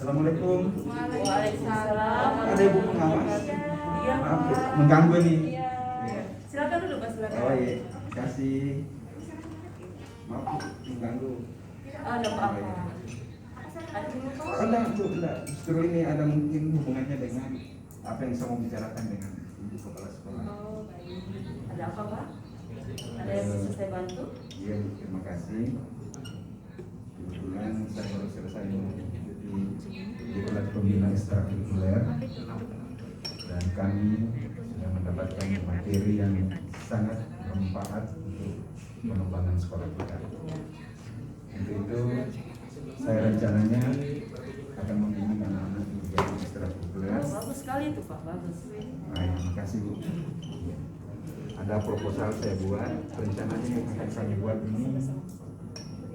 Assalamualaikum. Waalaikumsalam. Ada ibu pengawas? Iya, Maaf, Pak. mengganggu nih. Iya. Silakan dulu, Pak, silakan. Oh iya, kasih. Maaf Bu, mengganggu. Oh, enggak apa-apa. Ada dulu, Pak. Enggak, Bu, enggak. Justru ini ada mungkin hubungannya dengan apa yang saya mau bicarakan dengan Ibu Kepala Sekolah. Oh, baik. Ada apa, Pak? Ada yang bisa saya bantu? Iya, Bu, terima kasih. Kebetulan saya baru selesai mengikuti diklat pembina ekstrakurikuler dan kami sudah mendapatkan materi yang sangat bermanfaat untuk pengembangan sekolah kita. Untuk itu saya rencananya akan membimbing anak-anak menjadi ekstrakurikuler. Oh, bagus sekali itu, Pak. Bagus. Baik, terima kasih Bu. Ada proposal saya buat, rencananya yang akan kami buat ini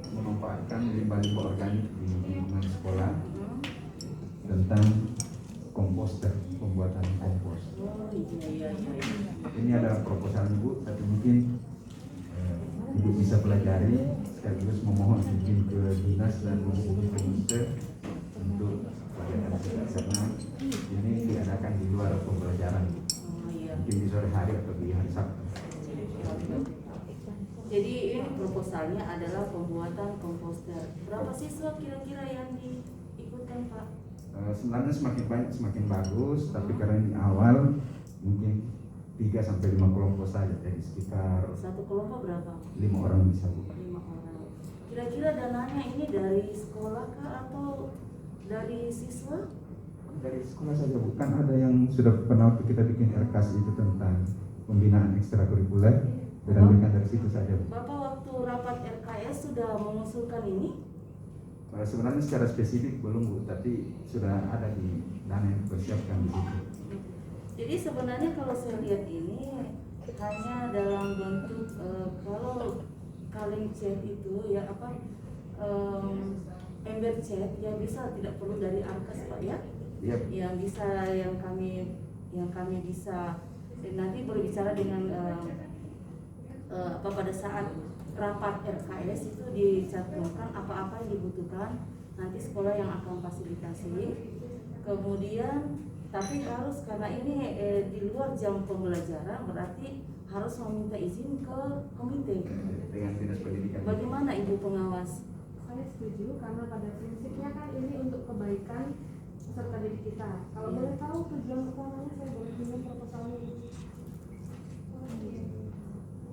memanfaatkan limbah-limbah organik di lingkungan sekolah tentang komposter, pembuatan kompos. Oh, iya. Ini adalah proposal Ibu, tapi mungkin Ibu bisa pelajari sekaligus memohon izin ke dinas dan menghubungi komposter untuk pelajaran kita karena ini diadakan di luar pembelajaran, Oh, iya. mungkin di sore hari atau di hari Sabtu. Jadi ini proposalnya adalah pembuatan komposter. Berapa siswa kira-kira yang diikutkan, Pak? Sebenarnya semakin banyak semakin bagus, tapi karena di awal mungkin 3-5 kelompok saja, jadi sekitar Satu kelompok berapa? 5 orang bisa Bu. 5 orang. Kira-kira dananya ini dari sekolah kah atau dari siswa? Dari sekolah saja Bu, kan ada yang sudah pernah waktu kita bikin RKS itu tentang pembinaan ekstrakurikuler, dan berikan dari situ saja Bu. Bapak waktu rapat RKS sudah mengusulkan ini? Sebenarnya secara spesifik belum Bu, tapi sudah ada di dana yang dipersiapkan di situ. Jadi sebenarnya kalau saya lihat ini hanya dalam bentuk kalau kaleng cat itu ya apa ember cat yang bisa tidak perlu dari Arkas Pak ya? Iya. Yang bisa yang kami bisa nanti berbicara dengan apa pada saat rapat RKS itu dicantumkan apa-apa yang dibutuhkan nanti sekolah yang akan fasilitasi. Kemudian tapi harus karena ini di luar jam pembelajaran berarti harus meminta izin ke komite Dengan dinas pendidikan. Bagaimana Ibu pengawas? Saya setuju karena pada prinsipnya kan ini untuk kebaikan peserta didik kita. Kalau boleh tahu tujuan utamanya saya boleh pinjam proposalnya.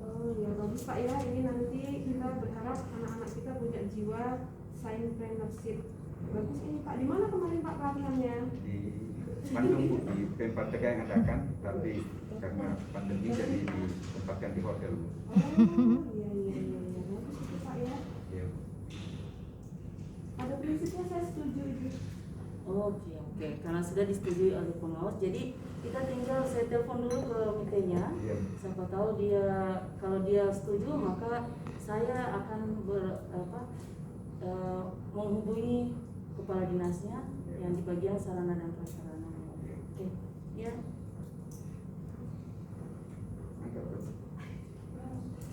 Oh ya bagus Pak ya, ini nanti kita berharap anak-anak kita punya jiwa sciencepreneurship. Bagus ini Pak. Di mana kemarin Pak pelatihannya? Di Bandung Bu, di PMPTK yang adakan, tapi karena pandemi jadi ditempatkan di hotel Bu. Oh iya. Bagus itu Pak ya. Iya. Pada prinsipnya saya setuju itu. Oke. Karena sudah disetujui oleh pengawas, jadi kita tinggal saya telepon dulu ke komitenya. Iya. Siapa tahu kalau dia setuju maka saya akan menghubungi kepala dinasnya yang di bagian sarana dan prasarana. Oke, ya.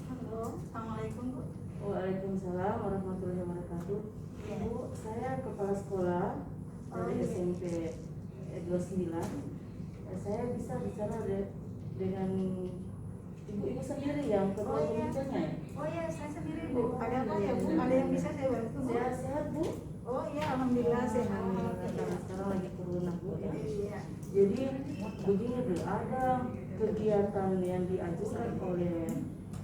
Halo, assalamualaikum Bu. Waalaikumsalam warahmatullahi wabarakatuh. Iya. Bu, saya kepala sekolah dari iya. SMP 29. Saya bisa bicara dengan ibu-ibu sendiri yang ketua komitenya ya? Oh iya, saya sendiri Bu. Ada apa ya Bu? Ada yang bisa saya bantu Bu? Sehat Bu? Oh iya, alhamdulillah sehat. Alhamdulillah, sekarang lagi corona Bu ya. Iya. Jadi begini Bu, ada kegiatan yang diajukan oleh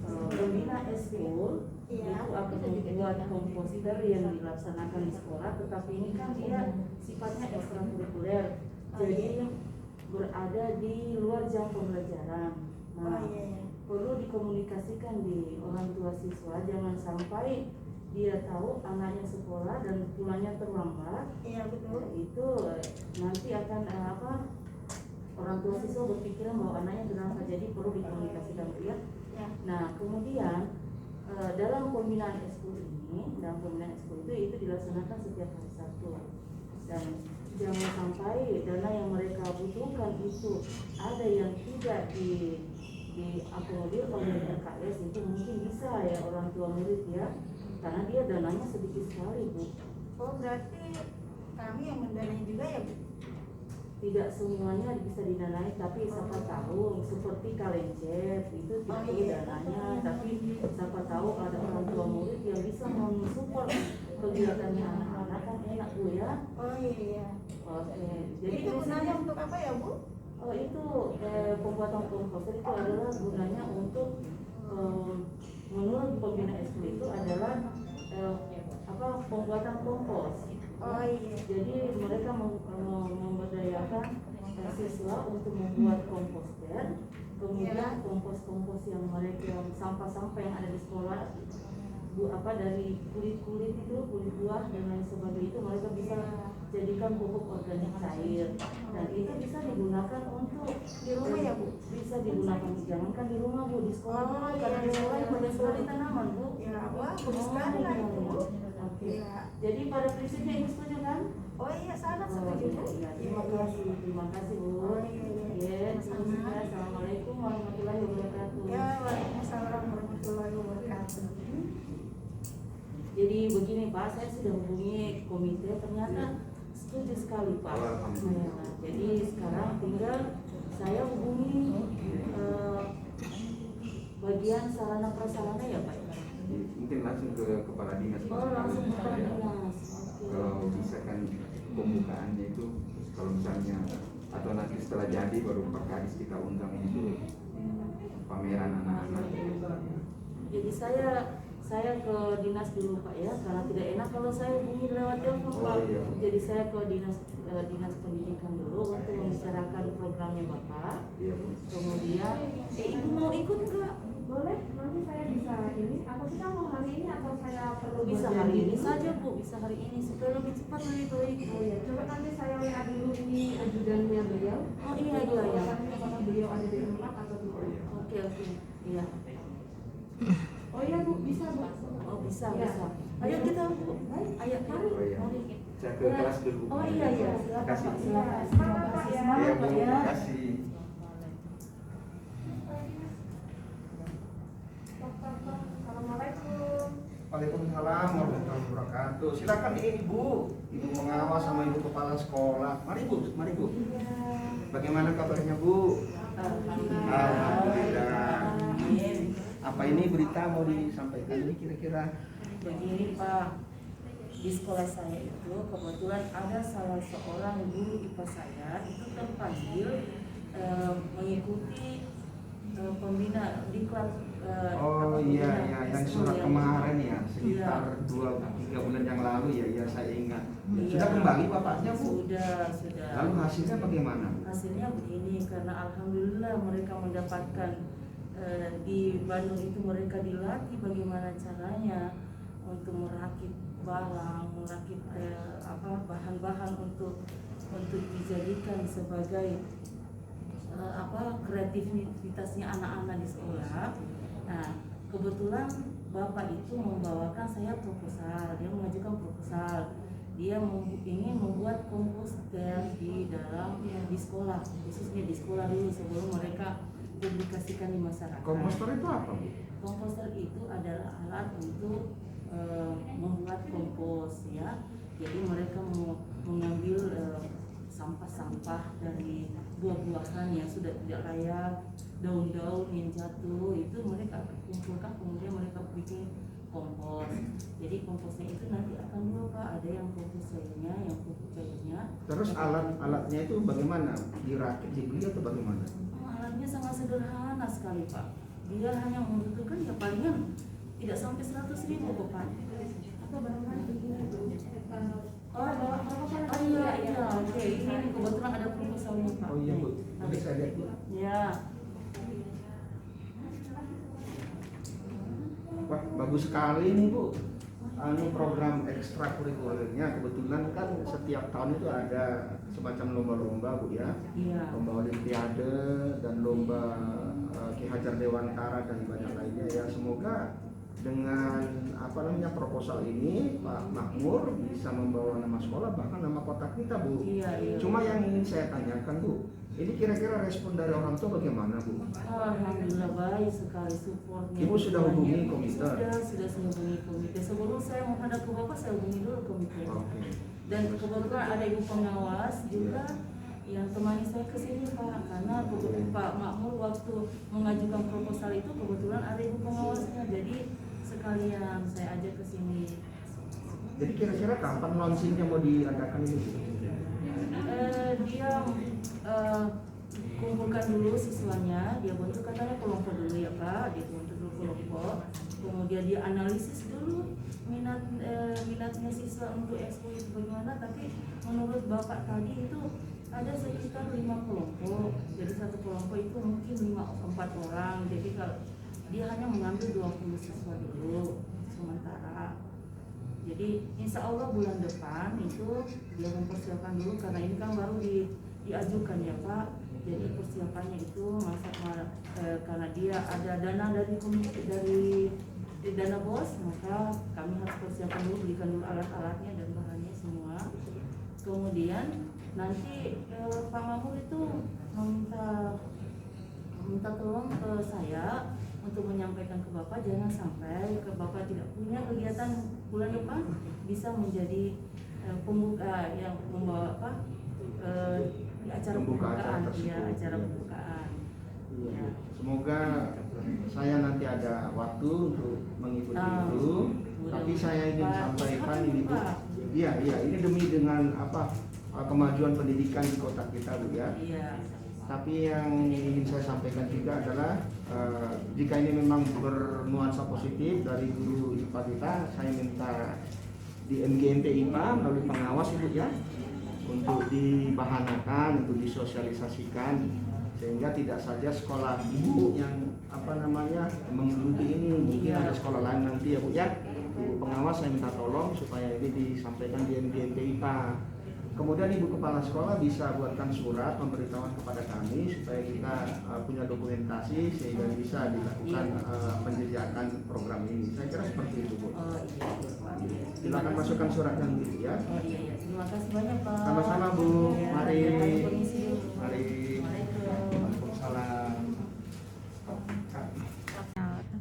pembina eskul. Iya. Itu akan membuat komposter yang dilaksanakan di sekolah, tetapi ini kan dia sifatnya ekstrakurikuler, jadi berada di luar jam pembelajaran. Nah, Oh iya. perlu dikomunikasikan di orang tua siswa, jangan sampai dia tahu anaknya sekolah dan pulangnya terlambat. Iya betul. Itu nanti akan orang tua siswa berpikiran bahwa anaknya berangkat, jadi perlu dikomunikasikan ya. Ya. Nah kemudian dalam pembinaan eskul itu dilaksanakan setiap hari Sabtu, dan jangan sampai dana yang mereka butuhkan itu ada yang tidak diakomodir oleh RKS. Itu mungkin bisa ya orang tua murid ya, karena dia dananya sedikit sekali Bu. Oh berarti kami yang mendanai juga ya Bu? Tidak semuanya bisa didanai, tapi siapa tahu seperti Kalencet itu tidak perlu dananya, tapi siapa tahu ada orang tua murid yang bisa mensupport kegiatannya anak-anak, kan enak Bu ya. Oh iya. Oke, jadi Itu gunanya untuk apa ya Bu? oh itu pembuatan komposter itu adalah gunanya untuk menurut pembina ekskul itu adalah pembuatan kompos. Oh iya. Jadi mereka memberdayakan siswa untuk membuat komposter, kemudian kompos-kompos yang mereka sampah-sampah yang ada di sekolah dari kulit-kulit itu, kulit buah dan lain sebagainya itu mereka bisa jadikan pupuk organik cair, dan itu bisa digunakan untuk Di rumah ya Bu? bisa digunakan jangankan di rumah Bu, di sekolah Oh, juga, iya, karena di sekolah iya, yang banyak iya. sekali tanaman Bu. Ya wah bagus sekali lah itu Bu. Oke. Iya. Jadi pada prinsipnya Ibu setuju kan? Oh iya sangat Oh, setuju Bu. iya, Iya, terima kasih Bu. Oh, iya, iya. Ya, terima kasih. Assalamualaikum warahmatullahi wabarakatuh. Ya waalaikumsalam warahmatullahi wabarakatuh. Jadi begini Pak, saya sudah hubungi komite, ternyata setuju sekali Pak. Alhamdulillah. Jadi sekarang tinggal saya hubungi bagian sarana prasarana ya Pak. Mungkin langsung ke kepala dinas. Oh langsung ke Kepala Dinas. Oke. Kalau bisa kan pembukaannya itu kalau misalnya atau nanti setelah jadi baru Pak Kadis kita undang itu pameran anak-anak. Jadi saya ke dinas dulu Pak ya, karena tidak enak kalau saya hubungi lewat telepon Pak. Oh, iya. Jadi saya ke dinas pendidikan dulu untuk membicarakan programnya Bapak. Iya Bu. Kemudian, Ibu mau ikut nggak? Boleh, nanti saya bisa ini. Atau kita mau hari ini atau saya perlu Bisa berjanji hari ini dulu? saja Bu, bisa hari ini supaya lebih cepat lebih baik. Oh ya, coba nanti saya lihat dulu ini ajudannya beliau. Oh iya iya ya. Apakah beliau ada di tempat atau tidak? Oke iya. Oh iya Bu, bisa Bu. Oh bisa Ya. bisa. Ayo kita Bu. Ayo mari. Oh, iya. Mari. Saya ke kelas dulu. Oh iya iya. Silakan Kasih. Pak. Silakan. Semangat, Pak, ya. Semangat, Iya Bu, Pak, ya. terima kasih. Assalamualaikum. Waalaikumsalam warahmatullahi wabarakatuh. Silakan Ibu pengawas sama Ibu kepala sekolah. Mari Bu, mari Bu. Bagaimana kabarnya Bu? Alhamdulillah. Amin. Apa ini berita mau disampaikan ini kira-kira? Begini Pak, di sekolah saya itu kebetulan ada salah seorang guru IPA saya itu terpanggil mengikuti pembina diklat. Oh iya iya, yang surat kemarin ya, sekitar Iya. 2-3 bulan yang lalu ya, ya saya ingat. Iya. Sudah kembali bapaknya Bu? Sudah. Lalu hasilnya bagaimana? Hasilnya begini, karena alhamdulillah mereka mendapatkan di Bandung itu mereka dilatih bagaimana caranya untuk merakit barang, merakit bahan-bahan untuk dijadikan sebagai kreativitasnya anak-anak di sekolah. Nah, kebetulan Bapak itu membawakan saya proposal, dia mengajukan proposal. Dia ingin membuat komposter di sekolah, khususnya di sekolah dulu sebelum mereka publikasikan di masyarakat. Komposter itu apa Bu? Komposter itu adalah alat untuk membuat kompos ya. Jadi mereka mengambil sampah-sampah dari buah-buahan yang sudah tidak layak, daun-daun yang jatuh itu mereka kumpulkan, kemudian mereka bikin kompos. Jadi komposnya itu nanti akan dua Pak, ada yang kompos cairnya, yang pupuk cairnya. Terus alat-alatnya itu bagaimana? Dirakit, dibeli atau bagaimana? Alatnya sangat sederhana sekali Pak. Dia hanya membutuhkan ya palingan tidak sampai 100.000 kok Pak. Atau barangkali begini Bu. Oh iya, oke. Ini kebetulan ada proposalnya Pak. Oh iya Bu, boleh saya lihat Bu? Ya. Wah, bagus sekali nih Bu. Ini program ekstrakurikulernya kebetulan kan setiap tahun itu ada semacam lomba-lomba Bu ya. Iya. Lomba olimpiade dan lomba Ki Hajar Dewantara dan banyak lainnya ya. Semoga dengan proposal ini Pak Makmur bisa membawa nama sekolah bahkan nama kota kita Bu. Iya. Cuma yang ingin saya tanyakan Bu, ini kira-kira respon dari orang tua bagaimana Bu? Alhamdulillah baik sekali supportnya. Ibu sudah hubungi komite? Sudah saya hubungi komite. Sebelum saya menghadap ke Bapak, saya hubungi dulu komite. Oke. Dan kebetulan ada ibu pengawas juga yang temani saya ke sini Pak, karena Pak Makmur waktu mengajukan proposal itu kebetulan ada ibu pengawasnya, jadi sekalian saya ajak ke sini. Jadi kira-kira kapan launchingnya mau diadakan ini? Dia kumpulkan dulu siswanya, dia bentuk katanya kelompok dulu ya Pak, dia bentuk dulu kelompok, kemudian dia analisis dulu minatnya siswa untuk expo itu bagaimana. Tapi menurut Bapak tadi itu ada sekitar 5 kelompok, jadi satu kelompok itu mungkin 4 orang, jadi kalau dia hanya mengambil 20 siswa dulu sementara. Jadi insya Allah bulan depan itu dia mempersiapkan dulu, karena ini kan baru diajukan ya Pak. Jadi persiapannya itu karena dia ada dana dari dana BOS, maka kami harus persiapkan dulu, belikan dulu alat-alatnya dan bahannya semua. Kemudian nanti Pak Mahmud itu minta tolong ke saya untuk menyampaikan ke Bapak, jangan sampai ke Bapak tidak punya kegiatan bulan depan bisa menjadi pembuka yang membawa acara pembukaan, acara pembukaan. Ya. Semoga saya nanti ada waktu untuk mengikuti itu. Tapi saya ingin sampaikan ini Bu. Iya, ini demi dengan kemajuan pendidikan di kota kita Bu ya. Iya. Tapi yang ingin saya sampaikan juga adalah jika ini memang bernuansa positif dari guru IPA kita, saya minta di MGMP IPA melalui pengawas Ibu ya, untuk dibahanakan, untuk disosialisasikan, sehingga tidak saja sekolah Ibu yang menggeluti ini, mungkin ada sekolah lain nanti ya Bu ya. Ibu pengawas saya minta tolong supaya ini disampaikan di MGMP IPA. Kemudian Ibu Kepala Sekolah bisa buatkan surat pemberitahuan kepada kami supaya kita punya dokumentasi sehingga bisa dilakukan penjejakan program ini. Saya kira seperti itu Bu. Silakan masukkan suratnya dulu ya. Iya. Terima kasih banyak Pak. Sama-sama Bu. Ya, Mari. permisi. Mari. Waalaikumsalam.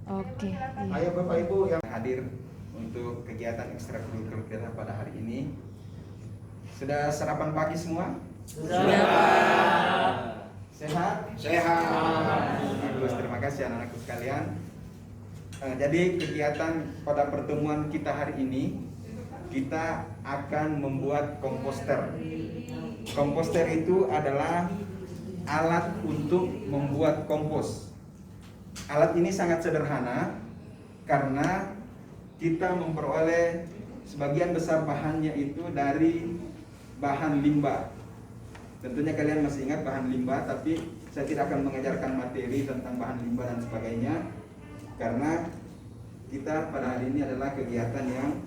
Oke. Ayo Bapak Ibu yang hadir untuk kegiatan ekstrakurikuler kita pada hari ini. Sudah sarapan pagi semua? Sudah. Sehat? Sehat. Bagus, terima kasih anak-anakku sekalian. Jadi kegiatan pada pertemuan kita hari ini, kita akan membuat komposter. Komposter itu adalah alat untuk membuat kompos. Alat ini sangat sederhana karena kita memperoleh sebagian besar bahannya itu dari bahan limbah. Tentunya kalian masih ingat bahan limbah, tapi saya tidak akan mengajarkan materi tentang bahan limbah dan sebagainya, karena kita pada hari ini adalah kegiatan yang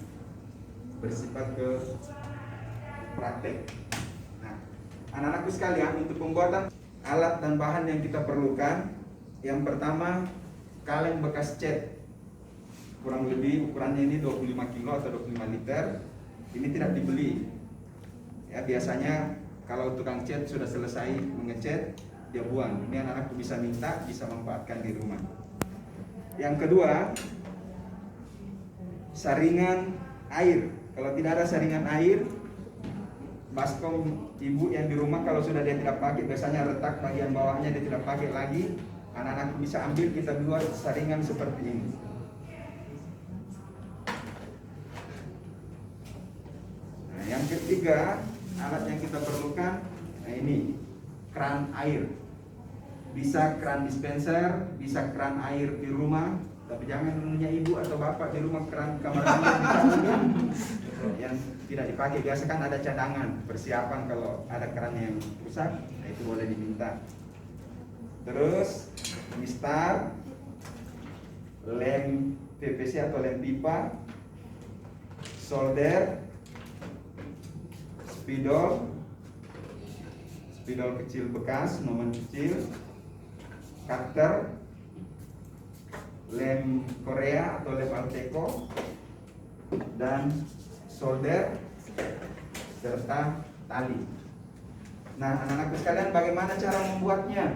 bersifat ke praktek. Nah, anak-anakku sekalian, untuk pembuatan alat dan bahan yang kita perlukan, yang pertama kaleng bekas cat, kurang lebih ukurannya ini 25 kilo atau 25 liter. Ini tidak dibeli. Ya, biasanya kalau tukang cat sudah selesai mengecat, dia buang. Ini anak-anak bisa minta, bisa manfaatkan di rumah. Yang kedua, saringan air. Kalau tidak ada saringan air, baskom ibu yang di rumah kalau sudah dia tidak pakai, biasanya retak bagian bawahnya dia tidak pakai lagi, anak-anak bisa ambil, kita buat saringan seperti ini. Nah, yang ketiga, alat yang kita perlukan, nah ini keran air. Bisa keran dispenser, bisa keran air di rumah, tapi jangan punya ibu atau bapak di rumah keran kamar mandi yang tidak dipakai. Biasa kan ada cadangan persiapan kalau ada keran yang rusak, nah itu boleh diminta. Terus mistar, lem PVC atau lem pipa, solder, spidol kecil bekas, nomen kecil, cutter, lem Korea atau lem Alteco, dan solder serta tali. Nah, anak-anakku sekalian, bagaimana cara membuatnya?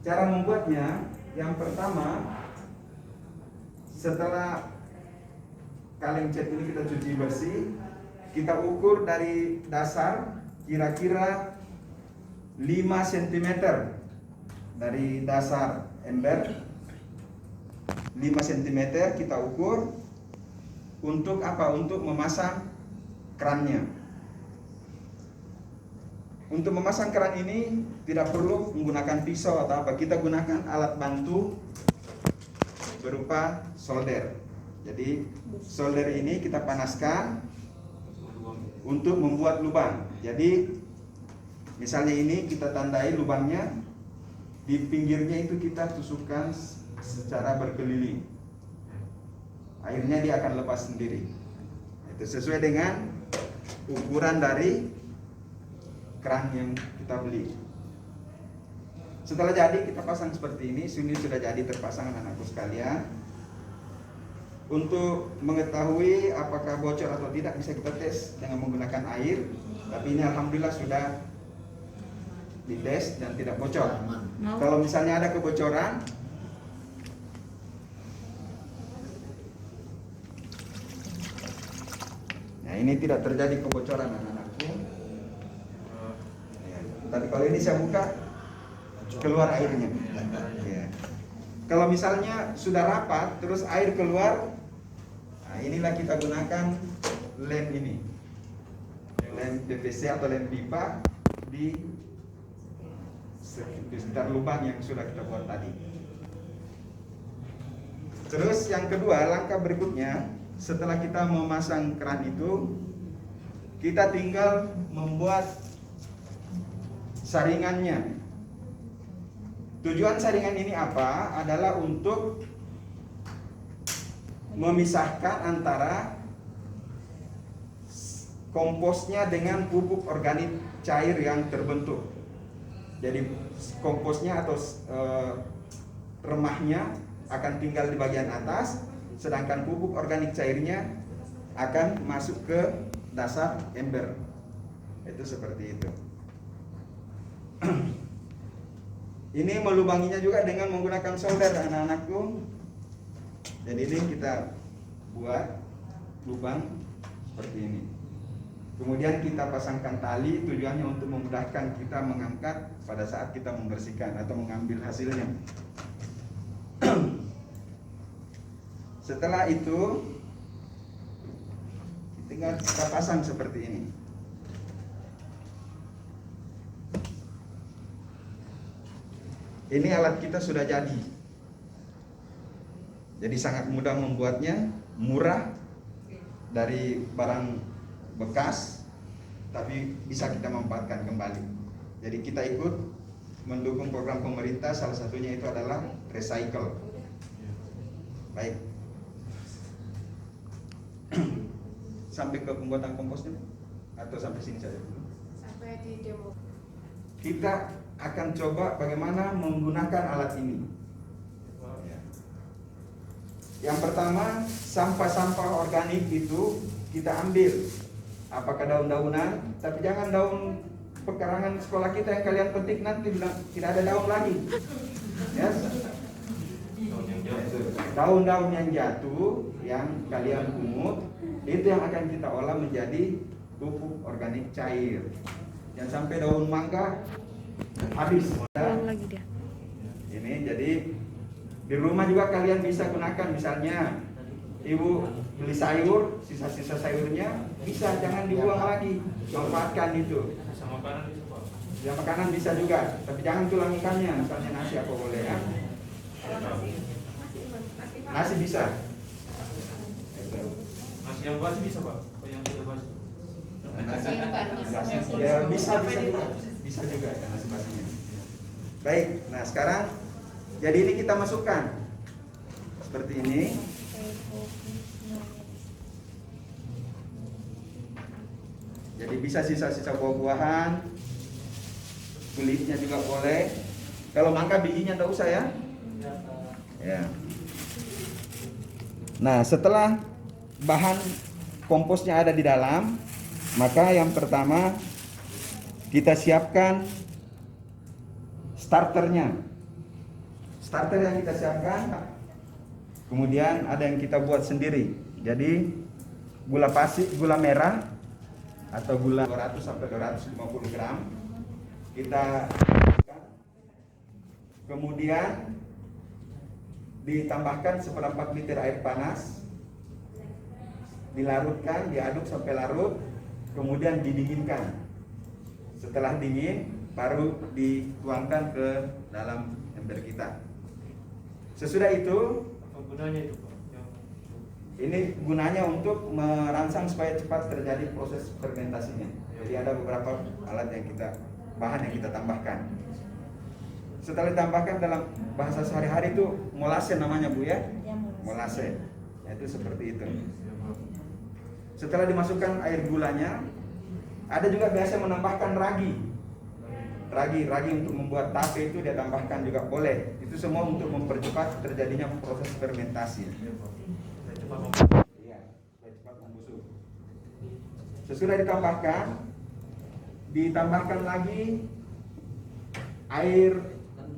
Cara membuatnya, yang pertama, setelah kaleng cat ini kita cuci bersih, kita ukur dari dasar kira-kira 5 cm dari dasar ember. 5 cm kita ukur untuk apa? Untuk memasang kerannya. Untuk memasang keran ini tidak perlu menggunakan pisau atau apa. Kita gunakan alat bantu berupa solder. Jadi solder ini kita panaskan untuk membuat lubang. Jadi misalnya ini kita tandai lubangnya, di pinggirnya itu kita tusukkan secara berkeliling. Akhirnya dia akan lepas sendiri. Itu sesuai dengan ukuran dari keran yang kita beli. Setelah jadi kita pasang seperti ini. Ini sudah jadi terpasang anak-anakku sekalian. Untuk mengetahui apakah bocor atau tidak bisa kita tes dengan menggunakan air. Tapi ini alhamdulillah sudah dites dan tidak bocor. Kalau misalnya ada kebocoran, nah ini tidak terjadi kebocoran anak-anakku. Tapi kalau ini saya buka, keluar airnya. Ya. Kalau misalnya sudah rapat, terus air keluar, nah inilah kita gunakan lem ini, lem PVC atau lem pipa di sekitar lubang yang sudah kita buat tadi. Terus yang kedua, langkah berikutnya, setelah kita memasang keran itu, kita tinggal membuat saringannya. Tujuan saringan ini apa? Adalah untuk memisahkan antara komposnya dengan pupuk organik cair yang terbentuk. Jadi komposnya atau remahnya akan tinggal di bagian atas, sedangkan pupuk organik cairnya akan masuk ke dasar ember. Itu seperti itu. Ini melubanginya juga dengan menggunakan solder anak-anakku. Jadi ini kita buat lubang seperti ini. Kemudian kita pasangkan tali, tujuannya untuk memudahkan kita mengangkat pada saat kita membersihkan atau mengambil hasilnya. Setelah itu tinggal kita pasang seperti ini. Ini alat kita sudah jadi. Jadi sangat mudah membuatnya, murah, dari barang bekas, tapi bisa kita manfaatkan kembali. Jadi kita ikut mendukung program pemerintah, salah satunya itu adalah recycle. Baik. Sampai ke pembuatan komposnya atau sampai sini saja dulu? Sampai di demo. Kita akan coba bagaimana menggunakan alat ini. Yang pertama, sampah-sampah organik itu kita ambil. Apakah daun-daunan, tapi jangan daun pekarangan sekolah kita yang kalian petik nanti bilang tidak ada daun lagi. Yes. Daun-daun yang jatuh, yang kalian pungut, itu yang akan kita olah menjadi pupuk organik cair. Jangan sampai daun mangga habis. Lagi dia. Ini jadi di rumah juga kalian bisa gunakan, misalnya ibu beli sayur, sisa-sisa sayurnya bisa, jangan dibuang lagi, manfaatkan itu. Ya makanan bisa juga, tapi jangan tulang ikannya, misalnya nasi apa boleh ya? Nasi bisa. Nasi yang basi bisa Pak? Yang tidak basi? Ya bisa juga, bisa juga ya nasi basinya. Baik, nah sekarang jadi ini kita masukkan seperti ini. Jadi bisa sisa-sisa buah-buahan, kulitnya juga boleh. Kalau mangga bijinya tak usah ya. Ya. Nah setelah bahan komposnya ada di dalam, maka yang pertama kita siapkan starternya. Starter yang kita siapkan, kemudian ada yang kita buat sendiri. Jadi gula pasir, gula merah atau gula 200 sampai 250 gram. Kita kemudian ditambahkan 1/4 liter air panas, dilarutkan, diaduk sampai larut, kemudian didinginkan. Setelah dingin, baru dituangkan ke dalam ember kita. Sesudah itu, Apa gunanya itu Pak? ini gunanya untuk merangsang supaya cepat terjadi proses fermentasinya. Jadi ada beberapa alat yang bahan yang kita tambahkan. Setelah ditambahkan dalam bahasa sehari-hari itu molase namanya Bu ya, molase. Nah, itu seperti itu. Setelah dimasukkan air gulanya, ada juga biasa menambahkan ragi untuk membuat tape itu dia tambahkan juga boleh. Itu semua untuk mempercepat terjadinya proses fermentasi. Iya, supaya cepat membusuk. Sesudah ditambahkan lagi air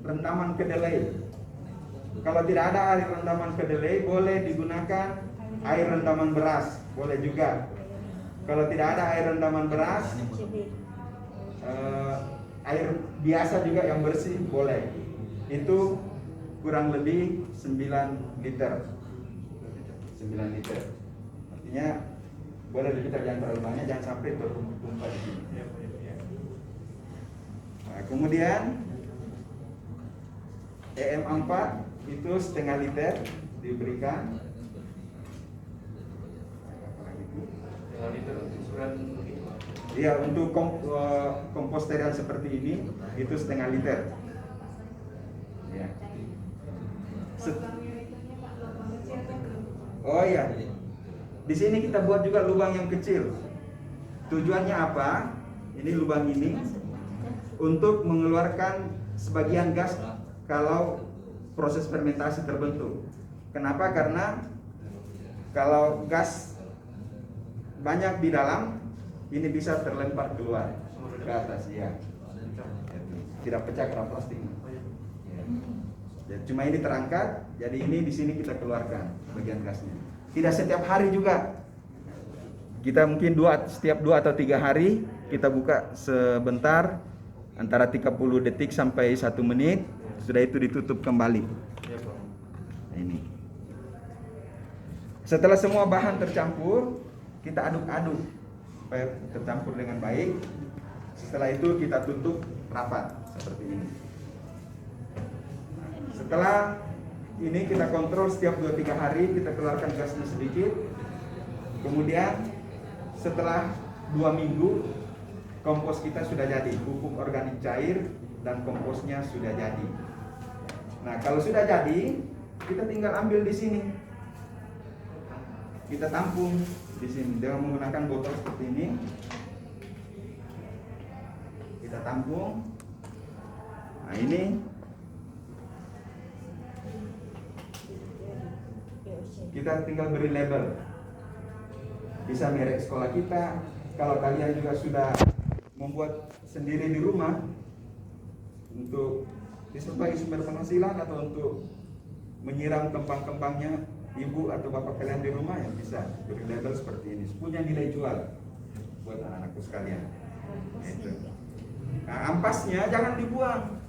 rendaman kedelai. Kalau tidak ada air rendaman kedelai, boleh digunakan air rendaman beras, boleh juga. Kalau tidak ada air rendaman beras, air biasa juga yang bersih boleh. Itu kurang lebih 9 liter. 9 liter. Artinya boleh lebih, jangan terlalu banyak, jangan sampai bertumpah di sini. Nah, kemudian EM4 itu setengah liter diberikan. Iya, untuk komposterian seperti ini itu setengah liter. Ya. Oh iya, di sini kita buat juga lubang yang kecil. Tujuannya apa? Ini lubang ini untuk mengeluarkan sebagian gas kalau proses fermentasi terbentuk. Kenapa? Karena kalau gas banyak di dalam, ini bisa terlempar keluar ke atas, ya. Tidak pecah karena plastik. Ya, cuma ini terangkat, jadi ini di sini kita keluarkan bagian gasnya. Tidak setiap hari juga. Kita mungkin setiap 2 atau 3 hari kita buka sebentar, antara 30 detik sampai 1 menit. Sudah itu ditutup kembali. Ini. Setelah semua bahan tercampur, kita aduk-aduk supaya tercampur dengan baik. Setelah itu kita tutup rapat seperti ini. Setelah ini kita kontrol setiap 2-3 hari, kita keluarkan gasnya sedikit. Kemudian setelah 2 minggu, kompos kita sudah jadi, pupuk organik cair dan komposnya sudah jadi. Nah, kalau sudah jadi, kita tinggal ambil di sini. Kita tampung di sini dengan menggunakan botol seperti ini. Kita tampung. Nah, ini kita tinggal beri label. Bisa merek sekolah kita. Kalau kalian juga sudah membuat sendiri di rumah untuk sebagai sumber penghasilan atau untuk menyiram kembang-kembangnya ibu atau bapak kalian di rumah, yang bisa beri label seperti ini, punya nilai jual buat anak-anakku sekalian. Itu. Nah, ampasnya jangan dibuang.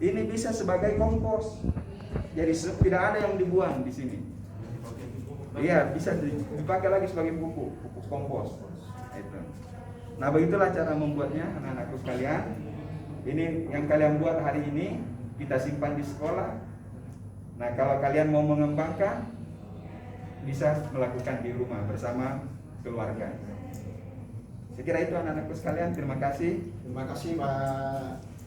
Ini bisa sebagai kompos. Jadi tidak ada yang dibuang di sini. Iya, bisa dipakai lagi sebagai pupuk kompos. Itu. Nah, begitulah cara membuatnya anak-anakku sekalian. Ini yang kalian buat hari ini, kita simpan di sekolah. Nah, kalau kalian mau mengembangkan, bisa melakukan di rumah bersama keluarga. Saya kira itu anak-anakku sekalian. Terima kasih. Terima kasih Pak